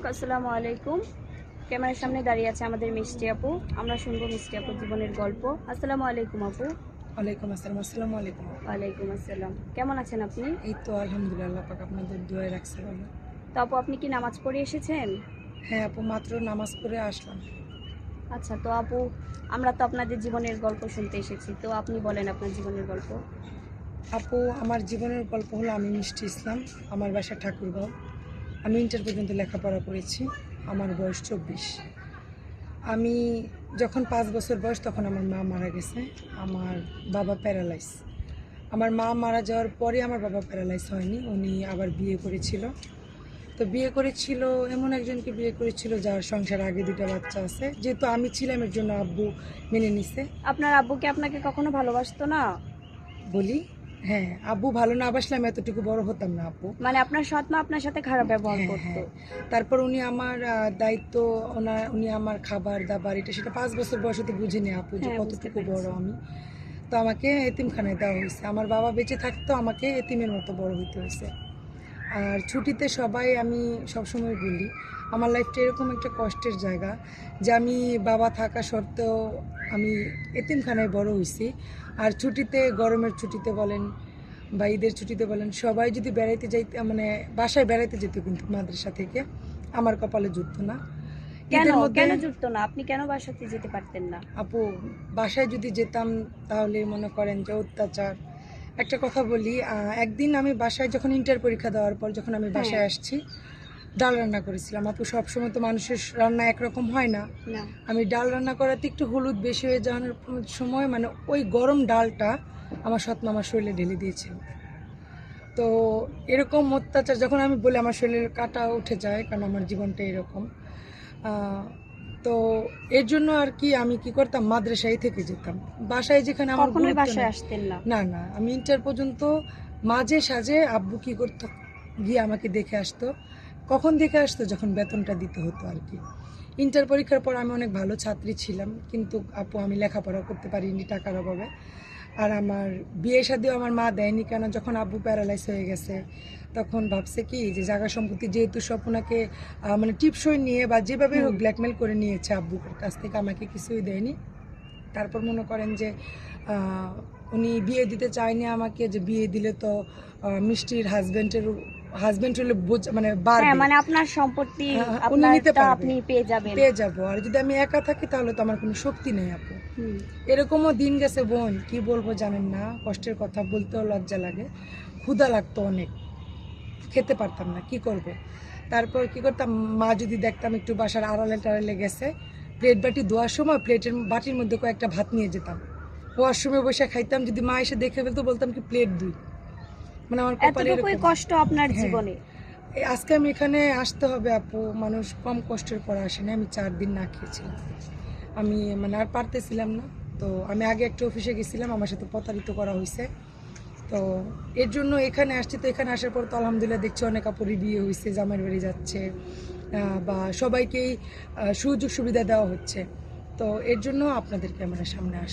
আসসালামু আলাইকুম। ক্যামেরার সামনে দাঁড়িয়ে আছে আমাদের মিষ্টি আপু। আমরা শুনবো মিষ্টি আপুর জীবনের গল্প। আসসালামু আলাইকুম আপু। ওয়ালাইকুম আসসালাম। আসসালামু আলাইকুম। ওয়ালাইকুম আসসালাম। কেমন আছেন আপনি? এই তো আলহামদুলিল্লাহ, আল্লাহ পাক আপনাদের দোয়ায় রাখছে ভালো। তো আপু, আপনি কি নামাজ পড়ে এসেছেন? হ্যাঁ আপু, মাত্র নামাজ পড়ে আসলাম। আচ্ছা, তো আপু, আমরা তো আপনাদের জীবনের গল্প শুনতে এসেছি, তো আপনি বলেন আপনার জীবনের গল্প। আপু, আমার জীবনের গল্প হলো আমি মিষ্টি ইসলাম। আমার বাসা ঠাকুরগাঁও। আমি ইন্টার পর্যন্ত লেখাপড়া করেছি। আমার বয়স 24। আমি যখন 5 বছর বয়স তখন আমার মা মারা গেছে। আমার বাবা প্যারালাইজ। আমার মা মারা যাওয়ার পরে আমার বাবা প্যারালাইজ হয়নি, উনি আবার বিয়ে করেছিল। তো বিয়ে করেছিল, এমন একজনকে বিয়ে করেছিল যার সংসার আগে 2টা বাচ্চা আছে। যেহেতু আমি ছিলাম এর জন্য আব্বু মেনে নিছে। আপনার আব্বু কি আপনাকে কখনো ভালোবাসতো না? বলি, হ্যাঁ, আব্বু ভালো না বাসলাম এতটুকু বড় হতাম না আপু। মানে আপনার সৎ মা আপনার সাথে খারাপ ব্যবহার হ্যাঁ করতো? হ্যাঁ। তারপর উনি আমার দায়িত্ব, উনি আমার খাবার দাবার এটা সেটা 5 বছর বয়সে তো বুঝিনি আপু যে হ্যাঁ, বুঝতে কতটুকু বড় পেরেছি। আমি। তো আমাকে এতিমখানায় দেওয়া হয়েছে। আমার বাবা বেঁচে থাকতো আমাকে এতিমের মতো বড় হইতে হয়েছে। আর ছুটিতে সবাই, আমি সবসময় বলি আমার লাইফটা এরকম একটা কষ্টের জায়গা যে আমি বাবা থাকা সত্ত্বেও আমি এতিমখানায় বড় হয়েছি। আর ছুটিতে, গরমের ছুটিতে বলেন বা ঈদের ছুটিতে বলেন, সবাই যদি বেড়াইতে যাইতে, মানে বাসায় বেড়াইতে যেত, কিন্তু মাদ্রাসা থেকে আমার কপালে জুটতো না। কেন ঈদের মধ্যে কেন জুটতো না? আপনি কেন বাসাতে যেতে পারতেন না? আপু, বাসায় যদি যেতাম তাহলে মনে করেন যে অত্যাচার। একটা কথা বলি, একদিন আমি বাসায় যখন ইন্টার পরীক্ষা দেওয়ার পর যখন আমি হ্যাঁ। বাসায় আসছি, ডাল রান্না করেছিলাম আপু। সবসময় তো মানুষের রান্না একরকম হয় না। না। আমি ডাল রান্না করাতে একটু হলুদ বেশি হয়ে যাওয়ার সময়, মানে ওই গরম ডালটা আমার সৎমা আমার শরীরে ঢেলে দিয়েছিল। তো এরকম অত্যাচার যখন আমি বলি, আমার শরীরের কাঁটা উঠে যায়, কারণ আমার জীবনটা এরকম। আহ, তো এর জন্য আর কি আমি কি করতাম, মাদ্রাসায় থেকে যেতাম। বাসায় যেখানে আমার কখনোই গুরুত্ব বাসায় নেই। আসতেন না? না না, আমি ইন্টার পর্যন্ত মাঝে সাঝে আব্বু কি করতো, গিয়ে আমাকে দেখে আসতো। কখন দেখে আসতো, যখন বেতনটা দিতে হতো আর কি। ইন্টার পরীক্ষার পর আমি অনেক ভালো ছাত্রী ছিলাম, কিন্তু আপু আমি লেখাপড়া করতে পারিনি টাকার অভাবে। আর আমার বিয়ে শাদিও আমার মা দেয়নি, কেন যখন আব্বু প্যারালাইজ হয়ে গেছে তখন ভাবছে কি যে জায়গা সম্পত্তি যেহেতু সব ওনাকে মানে টিপসই নিয়ে বা যেভাবে হোক ব্ল্যাকমেল করে নিয়েছে আব্বুর কাছ থেকে, আমাকে কিছুই দেয়নি। তারপর মনে করেন যে উনি বিয়ে দিতে চায়নি আমাকে, যে বিয়ে দিলে তো মিষ্টির হাজবেন্ড হলে মানে হ্যাঁ, বাড়বে। মানে আপনার সম্পত্তি উনি নিতে আপনারটা পারবে, আপনি পেয়ে যাবেন। পেয়ে যাবো। আর যদি আমি একা থাকি তাহলে তো আমার কোনো শক্তি নেই আপু। হুম। এরকমও দিন গেছে বোন, কি বলবো জানেন না, কষ্টের কথা বলতেও লজ্জা লাগে। ক্ষুধা লাগতো অনেক, খেতে পারতাম না, কি করব। তারপর কি করতাম, মা যদি দেখতাম একটু বাসার আড়ালে টাড়ালে গেছে, প্লেট বাটি ধোয়ার সময় প্লেটের বাটির মধ্যে কয়েকটা ভাত নিয়ে যেতাম, ওয়াশরুমে বসে খাইতাম। যদি মা এসে দেখে ফেলতো বলতাম কি প্লেট দুই। মানে আমার কপালে এতটুকুই এরকম। কষ্ট আপনার হ্যাঁ, জীবনে? আজকে আমি এখানে আসতে হবে আপু, মানুষ কম কষ্টের পর আসে না। আমি 4 দিন না খেয়েছিলাম, আমি মানে আর পারতেছিলাম না। তো আমি আগে একটা অফিসে গেছিলাম, আমার সাথে প্রতারিত করা হয়েছে। তো এর জন্য এখানে আসছি। তো এখানে আসার পর তো আলহামদুলিল্লাহ দেখছি অনেক আপুরই বিয়ে হয়েছে, জামাইয়ের বাড়ি যাচ্ছে, বা সবাইকেই সুযোগ সুবিধা দেওয়া হচ্ছে। তো এর জন্য আপনাদের ক্যামেরার সামনে আসা।